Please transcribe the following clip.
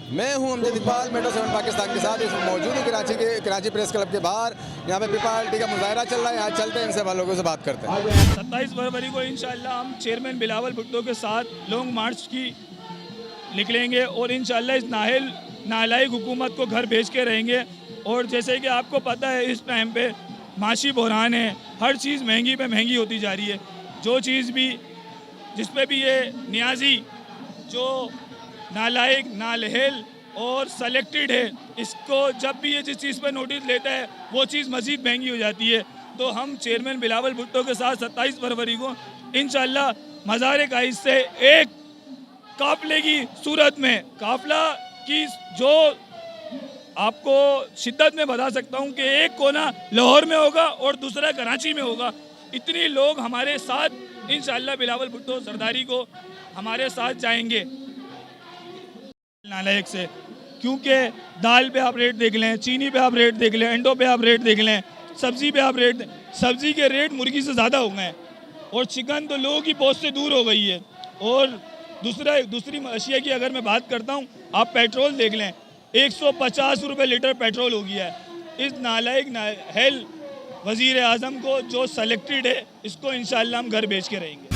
मैं हूं अमजद इकबाल, मेट्रो 7 पाकिस्तान के साथ इस मौजूद हूं कराची प्रेस क्लब के बाहर। यहाँ पे पी पार्टी का मुजाहरा चल रहा है। यहाँ चलते हैं, इनसे लोगों से बात करते हैं। 27 फरवरी को इंशाल्लाह हम चेयरमैन बिलावल भुट्टो के साथ लॉन्ग मार्च की निकलेंगे और इंशाल्लाह इस नालायक हुकूमत को घर भेज के रहेंगे। और जैसे कि आपको पता है इस टाइम पे माशी बहरान है, हर चीज़ महंगी पे महंगी होती जा रही है। जो चीज़ भी जिस पे भी ये नियाजी जो नालायक नालहेल और सेलेक्टेड है, इसको जब भी ये जिस चीज़ पर नोटिस लेता है वो चीज़ मज़ीद महंगी हो जाती है। तो हम चेयरमैन बिलावल भुट्टो के साथ 27 फरवरी को इंशाल्लाह मज़ार-ए-काइस से एक काफ़िले की सूरत में, काफ़िला की जो आपको शिद्दत में बता सकता हूँ कि एक कोना लाहौर में होगा और दूसरा कराची में होगा। इतनी लोग हमारे साथ इंशाल्लाह बिलावल भुट्टो सरदारी को हमारे साथ जाएंगे नालायक से। क्योंकि दाल पे आप रेट देख लें, चीनी पे आप रेट देख लें, अंडों पे आप रेट देख लें, सब्ज़ी पे आप रेट, सब्ज़ी के रेट मुर्गी से ज़्यादा हो गए हैं और चिकन तो लोगों की पहुँच से दूर हो गई है। और दूसरी अशिया की अगर मैं बात करता हूँ, आप पेट्रोल देख लें, 150 रुपये लीटर पेट्रोल हो गया है। इस नालायक हेल वज़ीर आज़म को जो सेलेक्टेड है, इसको इंशाल्लाह हम घर भेज के रहेंगे।